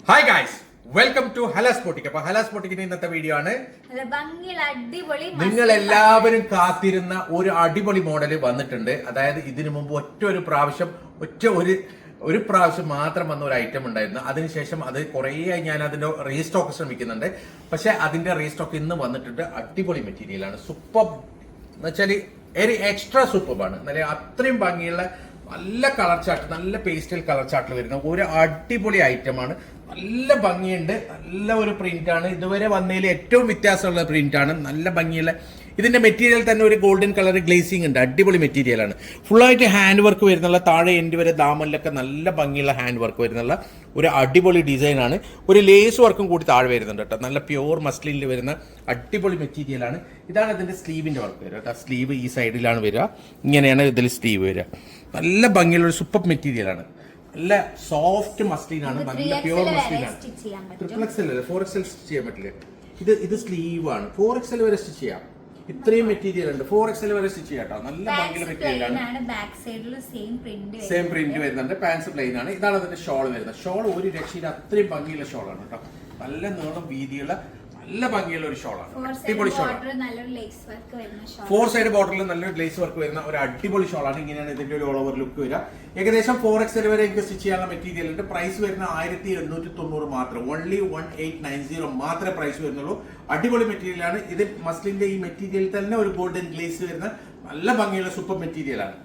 Hi guys, welcome to Halas boutique. അപ്പൊ ഹലാസ് ബോട്ടിക്കിന്റെ ഇന്നത്തെ video ആണ് നിങ്ങൾ എല്ലാവരും കാത്തിരുന്ന ഒരു അടിപൊളി മോഡൽ വന്നിട്ടുണ്ട്. അതായത് ഇതിനു മുമ്പ് ഒരു പ്രാവശ്യം മാത്രം വന്ന ഒരു ഐറ്റം ഉണ്ടായിരുന്നു. അതിനുശേഷം അത് കുറേ ഞാൻ അതിന്റെ റീസ്റ്റോക്ക് ശ്രമിക്കുന്നുണ്ട്. പക്ഷെ അതിന്റെ റീസ്റ്റോക്ക് ഇന്ന് വന്നിട്ടുണ്ട്. അടിപൊളി മെറ്റീരിയലാണ്, സൂപ്പർ എന്ന് വെച്ചാൽ എക്സ്ട്രാ സൂപ്പറാണ്. നല്ല അത്രയും ഭംഗിയുള്ള നല്ല കളർ ചാർട്ട്, നല്ല പേസ്റ്റൽ കളർ ചാർട്ടിൽ വരുന്ന ഒരു അടിപൊളി ഐറ്റമാണ്. നല്ല ഭംഗിയുണ്ട്, നല്ല ഒരു പ്രിന്റ് ആണ്. ഇതുവരെ വന്നതിൽ ഏറ്റവും വ്യത്യാസമുള്ള പ്രിന്റ് ആണ്. നല്ല ഭംഗിയുള്ള ഇതിന്റെ മെറ്റീരിയൽ തന്നെ ഒരു ഗോൾഡൻ കളർ ഗ്ലേസിംഗ് ഉണ്ട്. അടിപൊളി മെറ്റീരിയൽ ആണ്. ഫുള്ളായിട്ട് ഹാൻഡ് വർക്ക് വരുന്നുള്ള, താഴെ എൻഡ് വരെ ദാമനിലൊക്കെ നല്ല ഭംഗിയുള്ള ഹാൻഡ് വർക്ക് വരുന്നുള്ള ഒരു അടിപൊളി ഡിസൈൻ ആണ്. ഒരു ലേസ് വർക്കും കൂടി താഴെ വരുന്നുണ്ട് കേട്ടോ. നല്ല പ്യൂർ മസ്ലിനിൽ വരുന്ന അടിപൊളി മെറ്റീരിയൽ ആണ്. ഇതാണ് ഇതിന്റെ സ്ലീവിന്റെ വർക്ക് വരിക കേട്ടോ. സ്ലീവ് ഈ സൈഡിലാണ് വരിക, ഇങ്ങനെയാണ് ഇതിൽ സ്ലീവ് വരിക. നല്ല ഭംഗിയുള്ള ഒരു സൂപ്പർ മെറ്റീരിയൽ ആണ്. നല്ല സോഫ്റ്റ് മസ്ലിൻ ആണ്, നല്ല പ്യൂർ മസ്ലിൻ ആണ്. ട്രിപ്പിൾ എക്സൽ അല്ലേ, 4XL സ്റ്റിച്ച് ചെയ്യാൻ പറ്റില്ല. ഇത് സ്ലീവ് ആണ്, 4XL വരെ സ്റ്റിച്ച് ചെയ്യാം. ഇത്രയും മെറ്റീരിയൽ ഉണ്ട്, 4XL വരെ സ്റ്റിച്ച് ചെയ്യാം കേട്ടോ. നല്ല ഭംഗിയുള്ള മെറ്റീരിയൽ ആണ്. സെയിം പ്രിന്റ് വരുന്നുണ്ട്. പാൻസ് പ്ലെയിൻ ആണ്. ഇതാണ് അതിന്റെ ഷോൾ വരുന്നത്. ഷോൾ ഒരു രക്ഷയിൽ അത്രയും ഭംഗിയുള്ള ഷോളാണ് കേട്ടോ. നല്ല നീളം വീതിയുള്ള നല്ല ഭംഗിയുള്ള ഒരു ഷോളാണ്. അടിപൊളി ഷോളാണ്. 4 സൈഡ് ബോർഡറിൽ നല്ലൊരു ഗ്ലേസ് വർക്ക് വരുന്ന ഒരു അടിപൊളി ഷോളാണ്. ഇങ്ങനെയാണ് ഇതിന്റെ ഒരു ഓൾ ഓവർ ലുക്ക് വരിക. ഏകദേശം 4XL വരെ എനിക്ക് സ്റ്റിച്ച് ചെയ്യാനുള്ള മെറ്റീരിയൽ ഉണ്ട്. പ്രൈസ് വരുന്ന 1890 മാത്രം. ഓൺലി 1890 മാത്രമേ പ്രൈസ് വരുന്നുള്ളൂ. അടിപൊളി മെറ്റീരിയൽ ആണ്. ഇത് മസ്ലിന്റെ ഈ മെറ്റീരിയൽ തന്നെ ഒരു ഗോൾഡൻ ഗ്ലേസ് വരുന്ന നല്ല ഭംഗിയുള്ള സൂപ്പർ മെറ്റീരിയൽ ആണ്.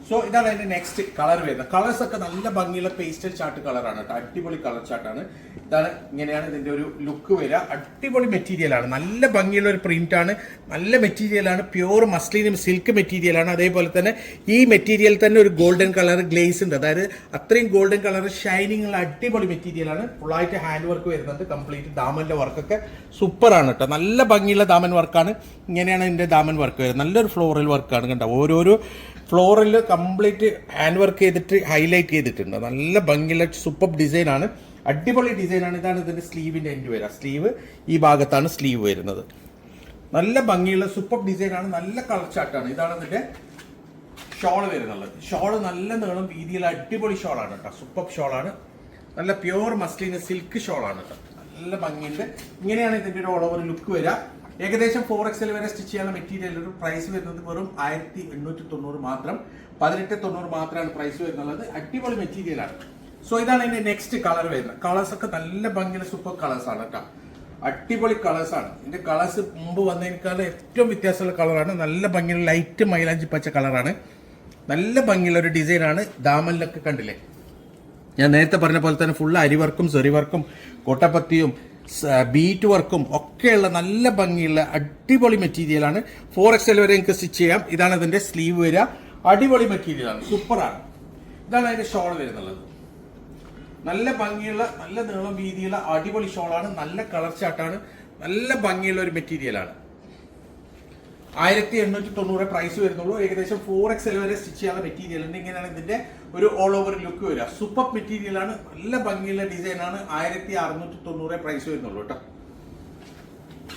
സോ ഇതാണ് അതിന്റെ നെക്സ്റ്റ് കളർ വരുന്നത്. കളേഴ്സ് ഒക്കെ നല്ല ഭംഗിയുള്ള പേസ്റ്റൽ ചാർട്ട് കളറാണ് കേട്ടോ. അടിപൊളി കളർ ചാർട്ടാണ്. ഇതാണ്, ഇങ്ങനെയാണ് ഇതിന്റെ ഒരു ലുക്ക് വരിക. അടിപൊളി മെറ്റീരിയൽ ആണ്. നല്ല ഭംഗിയുള്ള ഒരു പ്രിന്റ് ആണ്. നല്ല മെറ്റീരിയൽ ആണ്. പ്യൂർ മസ്ലിനും സിൽക്ക് മെറ്റീരിയൽ ആണ്. അതേപോലെ തന്നെ ഈ മെറ്റീരിയൽ തന്നെ ഒരു ഗോൾഡൻ കളർ ഗ്ലേസ് ഉണ്ട്. അതായത് അത്രയും ഗോൾഡൻ കളർ ഷൈനിങ് ഉള്ള അടിപൊളി മെറ്റീരിയൽ ആണ്. ഫുള്ളായിട്ട് ഹാൻഡ് വർക്ക് വരുന്നുണ്ട്. കംപ്ലീറ്റ് ദാമന്റെ വർക്കൊക്കെ സൂപ്പർ ആണ് കേട്ടോ. നല്ല ഭംഗിയുള്ള ദാമൻ വർക്കാണ്. ഇങ്ങനെയാണ് ഇതിന്റെ ദാമൻ വർക്ക് വരുന്നത്. നല്ലൊരു ഫ്ലോറൽ വർക്കാണ് കേട്ടോ. ഓരോരോ ഫ്ലോറിൽ കംപ്ലീറ്റ് ഹാൻഡ് വർക്ക് ചെയ്തിട്ട് ഹൈലൈറ്റ് ചെയ്തിട്ടുണ്ട്. നല്ല ഭംഗിയുള്ള സൂപ്പർ ഡിസൈൻ ആണ്. അടിപൊളി ഡിസൈൻ ആണ്. ഇതാണ് ഇതിന്റെ സ്ലീവിന്റെ എൻഡ് വരിക. സ്ലീവ് ഈ ഭാഗത്താണ് സ്ലീവ് വരുന്നത്. നല്ല ഭംഗിയുള്ള സൂപ്പർ ഡിസൈൻ ആണ്. നല്ല കളർ ചാർട്ടാണ്. ഇതാണ് ഇതിന്റെ ഷോൾ വരുന്നത്. ഷോൾ നല്ല നീളം വീതിയുള്ള അടിപൊളി ഷോളാണ് കേട്ടോ. സൂപ്പർ ഷോളാണ്. നല്ല പ്യൂർ മസ്ലിൻ സിൽക്ക് ഷോളാണ് കേട്ടോ. നല്ല ഭംഗിയുണ്ട്. ഇങ്ങനെയാണ് ഇതിന്റെ ഒരു ഓൾ ഓവർ ലുക്ക് വരിക. ഏകദേശം 4XL വരെ സ്റ്റിച്ച് ചെയ്യാനുള്ള മെറ്റീരിയൽ ഒരു പ്രൈസ് വരുന്നത് വെറും 1890 മാത്രം. 1890 മാത്രമാണ് പ്രൈസ് വരുന്നുള്ളത്. അടിപൊളി മെറ്റീരിയൽ ആണ്. സോ ഇതാണ് ഇതിന്റെ നെക്സ്റ്റ് കളർ വരുന്നത്. കളേഴ്സ് ഒക്കെ നല്ല ഭംഗിയുള്ള സൂപ്പർ കളേഴ്സ് ആണ് കേട്ടോ. അടിപൊളി കളേഴ്സ് ആണ്. ഇതിന്റെ കളേഴ്സ് മുമ്പ് വന്നതിനേക്കാൾ ഏറ്റവും വ്യത്യാസമുള്ള കളറാണ്. നല്ല ഭംഗിയുള്ള ലൈറ്റ് മൈലാഞ്ചി പച്ച കളറാണ്. നല്ല ഭംഗിയുള്ള ഒരു ഡിസൈൻ ആണ്. ദാമനിലൊക്കെ കണ്ടില്ലേ, ഞാൻ നേരത്തെ പറഞ്ഞ പോലെ തന്നെ ഫുൾ അരിവർക്കും സെറിവർക്കും കോട്ടപ്പത്തിയും ബീറ്റ് വർക്കും ഒക്കെയുള്ള നല്ല ഭംഗിയുള്ള അടിപൊളി മെറ്റീരിയൽ ആണ്. 4XL വരെ എനിക്ക് സ്റ്റിച്ച് ചെയ്യാം. ഇതാണ് ഇതിന്റെ സ്ലീവ് വരിക. അടിപൊളി മെറ്റീരിയൽ ആണ്, സൂപ്പറാണ്. ഇതാണ് അതിന്റെ ഷോൾ വരുന്നുള്ളത്. നല്ല ഭംഗിയുള്ള നല്ല നീളം വീതിയുള്ള അടിപൊളി ഷോളാണ്. നല്ല കളർ ചാർട്ടാണ്. നല്ല ഭംഗിയുള്ള ഒരു മെറ്റീരിയൽ ആണ്. 1890 പ്രൈസ് വരുന്നുള്ളൂ. ഏകദേശം 4XL വരെ സ്റ്റിച്ച് ചെയ്യാനുള്ള മെറ്റീരിയൽ ഉണ്ട്. ഇങ്ങനെയാണ് ഇതിന്റെ ഒരു ഓൾ ഓവർ ലുക്ക് വരിക. സൂപ്പർ മെറ്റീരിയൽ ആണ്. നല്ല ഭംഗിയുള്ള ഡിസൈൻ ആണ്. 1690 പ്രൈസ് വരുന്നുള്ളൂ കേട്ടോ.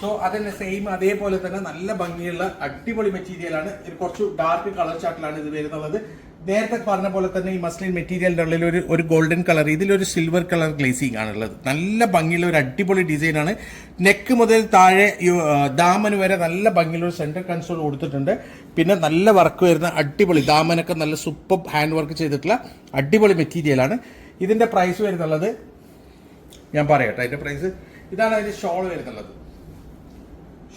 സോ അതന്നെ സെയിം അതേപോലെ തന്നെ നല്ല ഭംഗിയുള്ള അടിപൊളി മെറ്റീരിയൽ ആണ്. ഇത് കുറച്ച് ഡാർക്ക് കളർ ചാർട്ടിലാണ് ഇത് വരുന്നുള്ളത്. നേരത്തെ പറഞ്ഞ പോലെ തന്നെ ഈ മസ്ലിൻ മെറ്റീരിയലിന്റെ ഉള്ളിൽ ഒരു ഗോൾഡൻ കളർ, ഇതിലൊരു സിൽവർ കളർ ഗ്ലേസിംഗ് ആണുള്ളത്. നല്ല ഭംഗിയുള്ള ഒരു അടിപൊളി ഡിസൈൻ ആണ്. നെക്ക് മുതൽ താഴെ ദാമന് വരെ നല്ല ഭംഗിയുള്ള ഒരു സെന്റർ കൺസോൾ കൊടുത്തിട്ടുണ്ട്. പിന്നെ നല്ല വർക്ക് വരുന്ന അടിപൊളി ദാമനൊക്കെ നല്ല സൂപ്പർ ഹാൻഡ് വർക്ക് ചെയ്തിട്ടുള്ള അടിപൊളി മെറ്റീരിയൽ ആണ്. ഇതിന്റെ പ്രൈസ് വരുന്നുള്ളത് ഞാൻ പറയട്ടെ. അതിന്റെ പ്രൈസ് ഇതാണ്. അതിന്റെ ഷോൾ വരുന്നുള്ളത്.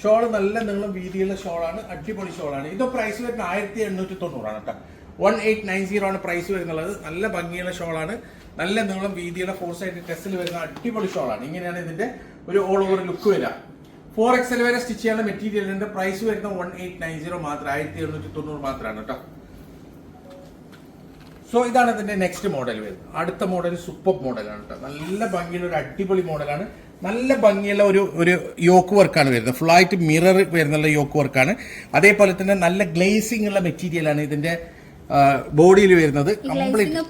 ഷോൾ നല്ല നീളം വീതിയുള്ള ഷോളാണ്. അടിപൊളി ഷോളാണ്. ഇത് പ്രൈസ് വരുന്ന 1890 ആണ് കേട്ടോ. 1890 ആണ് പ്രൈസ് വരുന്നുള്ളത്. നല്ല ഭംഗിയുള്ള ഷോളാണ്. നല്ല നീളം വീതിയുള്ള 4 സൈഡ് ടെസ്റ്റിൽ വരുന്ന അടിപൊളി ഷോളാണ്. ഇങ്ങനെയാണ് ഇതിന്റെ ഒരു ഓൾ ഓവർ ലുക്ക് വരിക. 4XL വരെ സ്റ്റിച്ച് ചെയ്യാനുള്ള മെറ്റീരിയലിന്റെ പ്രൈസ് വരുന്ന 1890 മാത്രം. 1890 മാത്രമാണ് കേട്ടോ. സോ ഇതാണ് ഇതിന്റെ നെക്സ്റ്റ് മോഡൽ വരുന്നത്. അടുത്ത മോഡൽ സൂപ്പർ മോഡലാണ് കേട്ടോ. നല്ല ഭംഗിയുള്ള ഒരു അടിപൊളി മോഡലാണ്. നല്ല ഭംഗിയുള്ള ഒരു യോക്ക് വർക്കാണ് വരുന്നത്. ഫുള്ളായിട്ട് മിറർ വരുന്നുള്ള യോക്ക് വർക്കാണ്. അതേപോലെ തന്നെ നല്ല ഗ്ലേസിംഗ് ഉള്ള മെറ്റീരിയലാണ് ഇതിന്റെ ബോഡിയിൽ വരുന്നത്. കംപ്ലീറ്റ്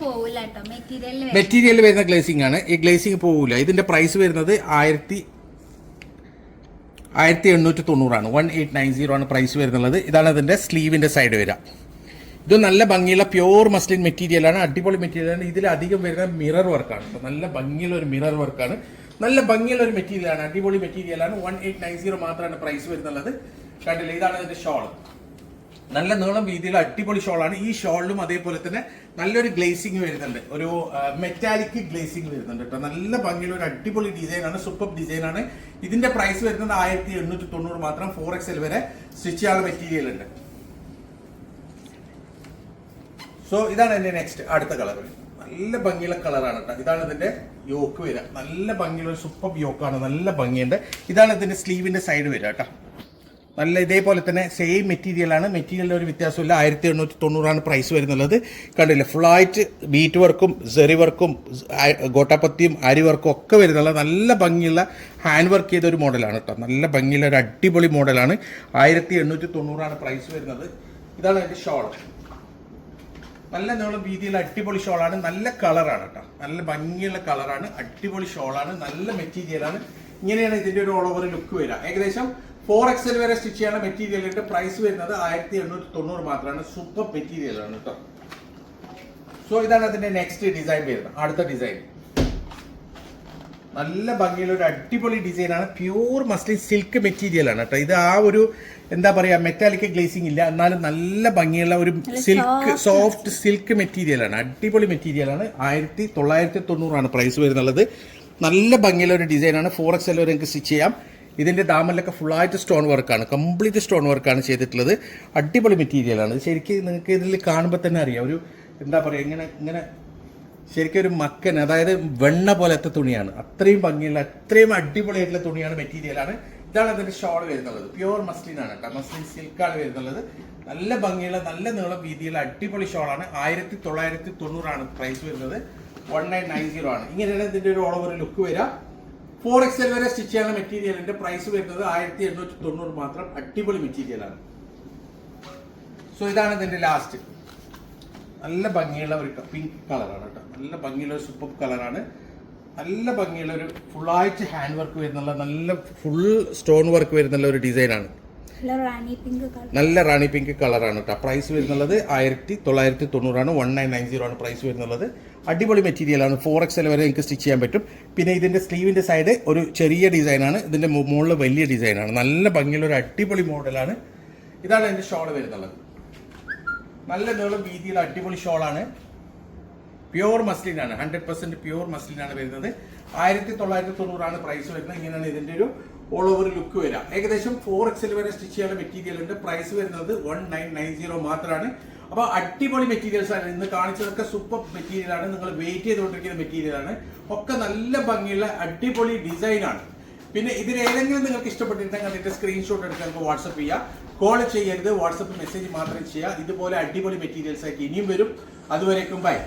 മെറ്റീരിയൽ വരുന്ന ഗ്ലേസിംഗ് ആണ്. ഈ ഗ്ലേസിംഗ് പോകില്ല. ഇതിന്റെ പ്രൈസ് വരുന്നത് 1890 ആണ്. 1890 ആണ് പ്രൈസ് വരുന്നുള്ളത്. ഇതാണ് ഇതിന്റെ സ്ലീവിന്റെ സൈഡ് വരിക. ഇത് നല്ല ഭംഗിയുള്ള പ്യൂർ മസ്ലിൻ മെറ്റീരിയലാണ്, അടിപൊളി മെറ്റീരിയലാണ്. ഇതിൽ അധികം വരുന്ന മിറർ വർക്കാണ്. നല്ല ഭംഗിയുള്ള ഒരു മിറർ വർക്കാണ്, നല്ല ഭംഗിയുള്ള ഒരു മെറ്റീരിയലാണ്, അടിപൊളി മെറ്റീരിയലാണ്. 1890 മാത്രമാണ് പ്രൈസ് വരുന്നുള്ളത്. കണ്ടില്ല, ഇതാണ് ഇതിന്റെ ഷോൾ. നല്ല നീളം വീതിയുള്ള അടിപൊളി ഷോളാണ്. ഈ ഷോളിലും അതേപോലെ തന്നെ നല്ലൊരു ഗ്ലേസിംഗ് വരുന്നുണ്ട്, ഒരു മെറ്റാലിക് ഗ്ലേസിംഗ് വരുന്നുണ്ട് കേട്ടോ. നല്ല ഭംഗിയുള്ള ഒരു അടിപൊളി ഡിസൈനാണ്, സൂപ്പർ ഡിസൈനാണ്. ഇതിന്റെ പ്രൈസ് വരുന്നത് 1890 മാത്രം. 4XL വരെ സ്റ്റിച്ച് ചെയ്യാനുള്ള മെറ്റീരിയൽ ഉണ്ട്. സോ ഇതാണ് എന്റെ നെക്സ്റ്റ് അടുത്ത കളർ. നല്ല ഭംഗിയുള്ള കളറാണ് കേട്ടോ. ഇതാണ് ഇതിന്റെ യോക്ക് വരിക. നല്ല ഭംഗിയുള്ള ഒരു സൂപ്പർ യോക്കാണ്, നല്ല ഭംഗിയുണ്ട്. ഇതാണ് ഇതിന്റെ സ്ലീവിന്റെ സൈഡ് വരിക കേട്ടോ. നല്ല ഇതേപോലെ തന്നെ സെയിം മെറ്റീരിയലാണ്, മെറ്റീരിയലിൽ ഒരു വ്യത്യാസമില്ല. 1890 പ്രൈസ് വരുന്നുള്ളത്. കണ്ടില്ല, ഫുള്ളായിട്ട് ബീറ്റ് വർക്കും സെറി വർക്കും ഗോട്ടാപ്പത്തിയും അരി വർക്കും ഒക്കെ വരുന്നുള്ള നല്ല ഭംഗിയുള്ള ഹാൻഡ് വർക്ക് ചെയ്ത ഒരു മോഡലാണ് കേട്ടോ. നല്ല ഭംഗിയുള്ള ഒരു അടിപൊളി മോഡലാണ്. 1890 പ്രൈസ് വരുന്നത്. ഇതാണ് അതിന്റെ ഷോൾ. നല്ല നീളം വീതിയുള്ള അടിപൊളി ഷോളാണ്, നല്ല കളറാണ് കേട്ടോ. നല്ല ഭംഗിയുള്ള കളറാണ്, അടിപൊളി ഷോളാണ്, നല്ല മെറ്റീരിയലാണ്. ഇങ്ങനെയാണ് ഇതിന്റെ ഒരു ഓൾ ഓവർ ലുക്ക് വരിക. ഏകദേശം 4XL വരെ സ്റ്റിച്ച് ചെയ്യാനുള്ള മെറ്റീരിയലിന്റെ പ്രൈസ് വരുന്നത് 1890 മാത്രമാണ്. സൂപ്പർ മെറ്റീരിയലാണ് കേട്ടോ. സോ ഇതാണ് അതിന്റെ നെക്സ്റ്റ് ഡിസൈൻ വരുന്നത്. അടുത്ത ഡിസൈൻ നല്ല ഭംഗിയുള്ള ഒരു അടിപൊളി ഡിസൈനാണ്. പ്യൂർ മസ്ലിൻ സിൽക്ക് മെറ്റീരിയലാണ് കേട്ടോ. ഇത് ആ ഒരു എന്താ പറയാ, മെറ്റാലിക് ഗ്ലേസിംഗ് ഇല്ല, എന്നാലും നല്ല ഭംഗിയുള്ള ഒരു സിൽക്ക്, സോഫ്റ്റ് സിൽക്ക് മെറ്റീരിയലാണ്, അടിപൊളി മെറ്റീരിയലാണ്. 1990 പ്രൈസ് വരുന്നുള്ളത്. നല്ല ഭംഗിയുള്ള ഒരു ഡിസൈനാണ്. 4XL വരെ നിങ്ങൾക്ക് സ്റ്റിച്ച് ചെയ്യാം. ഇതിന്റെ ദാമനിലൊക്കെ ഫുള്ളായിട്ട് സ്റ്റോൺ വർക്കാണ്, കംപ്ലീറ്റ് സ്റ്റോൺ വർക്കാണ് ചെയ്തിട്ടുള്ളത്. അടിപൊളി മെറ്റീരിയലാണ്. ശരിക്കും നിങ്ങൾക്ക് ഇതിൽ കാണുമ്പോൾ തന്നെ അറിയാം, ഒരു എന്താ പറയുക, ഇങ്ങനെ ശരിക്കും ഒരു മക്കൻ, അതായത് വെണ്ണ പോലത്തെ തുണിയാണ്. അത്രയും ഭംഗിയുള്ള, അത്രയും അടിപൊളിയായിട്ടുള്ള തുണിയാണ്, മെറ്റീരിയലാണ്. ഇതാണ് അതിന്റെ ഷോൾ വരുന്നുള്ളത്. പ്യൂർ മസ്ലിൻ ആണ് കേട്ടോ, മസ്ലിൻ സിൽക്കാണ് വരുന്നുള്ളത്. നല്ല ഭംഗിയുള്ള, നല്ല നീളം വീതിയുള്ള അടിപൊളി ഷോളാണ്. 1990 പ്രൈസ് വരുന്നത്. 1990 ആണ്. ഇങ്ങനെയാണ് ഇതിന്റെ ഒരു ഓൾ ഓവർ ലുക്ക് വരിക. 4XL വരെ സ്റ്റിച്ച് ചെയ്യാനുള്ള മെറ്റീരിയലിന്റെ പ്രൈസ് വരുന്നത് 1890 മാത്രം. അടിപൊളി മെറ്റീരിയലാണ്. സോ ഇതാണ് ഇതിന്റെ ലാസ്റ്റ്. നല്ല ഭംഗിയുള്ള ഒരു പിങ്ക് കളറാണ് കേട്ടോ. നല്ല ഭംഗിയുള്ള ഒരു സൂപ്പർ കളറാണ്. നല്ല ഭംഗിയുള്ള ഒരു ഫുള്ളായിട്ട് ഹാൻഡ് വർക്ക് വരുന്നുള്ള, നല്ല ഫുൾ സ്റ്റോൺ വർക്ക് വരുന്നുള്ള ഒരു ഡിസൈനാണ്. നല്ല റാണി പിങ്ക് കളറാണ് കേട്ടോ. പ്രൈസ് വരുന്നുള്ളത് 1990 1990 പ്രൈസ് വരുന്നുള്ളത്. അടിപൊളി മെറ്റീരിയലാണ്. 4XL വരെ നിങ്ങൾക്ക് സ്റ്റിച്ച് ചെയ്യാൻ പറ്റും. പിന്നെ ഇതിന്റെ സ്ലീവിന്റെ സൈഡ് ഒരു ചെറിയ ഡിസൈനാണ്, ഇതിന്റെ മുകളിൽ വലിയ ഡിസൈനാണ്. നല്ല ഭംഗിയുള്ള ഒരു അടിപൊളി മോഡലാണ്. ഇതാണ് അതിന്റെ ഷോൾ വരുന്നുള്ളത്. നല്ല നീളം വീതിയുള്ള അടിപൊളി ഷോളാണ്. പ്യൂർ മസ്ലിൻ ആണ്, 100% പ്യൂർ മസ്ലിൻ ആണ് വരുന്നത്. 1990 പ്രൈസ് വരുന്നത്. ഇങ്ങനെയാണ് ഇതിന്റെ ഒരു ഓൾ ഓവർ ലുക്ക് വരിക. ഏകദേശം 4XL വരെ സ്റ്റിച്ച് ചെയ്യാനുള്ള മെറ്റീരിയലിന്റെ പ്രൈസ് വരുന്നത് 1990 മാത്രമാണ്. അപ്പൊ അടിപൊളി മെറ്റീരിയൽസ് ആണ് ഇന്ന് കാണിച്ചതൊക്കെ. സൂപ്പർ മെറ്റീരിയലാണ്, നിങ്ങൾ വെയിറ്റ് ചെയ്തുകൊണ്ടിരിക്കുന്ന മെറ്റീരിയലാണ്. ഒക്കെ നല്ല ഭംഗിയുള്ള അടിപൊളി ഡിസൈനാണ്. പിന്നെ ഇതിൽ ഏതെങ്കിലും നിങ്ങൾക്ക് ഇഷ്ടപ്പെട്ടിട്ടുണ്ടെങ്കിൽ അതിന്റെ സ്ക്രീൻഷോട്ട് എടുത്ത് നമുക്ക് വാട്സപ്പ് ചെയ്യാം. കോൾ ചെയ്യരുത്, വാട്സപ്പ് മെസ്സേജ് മാത്രം ചെയ്യുക. ഇതുപോലെ അടിപൊളി മെറ്റീരിയൽസ് ആയിട്ട് ഇനിയും വരും. അതുവരേക്കും ബൈ.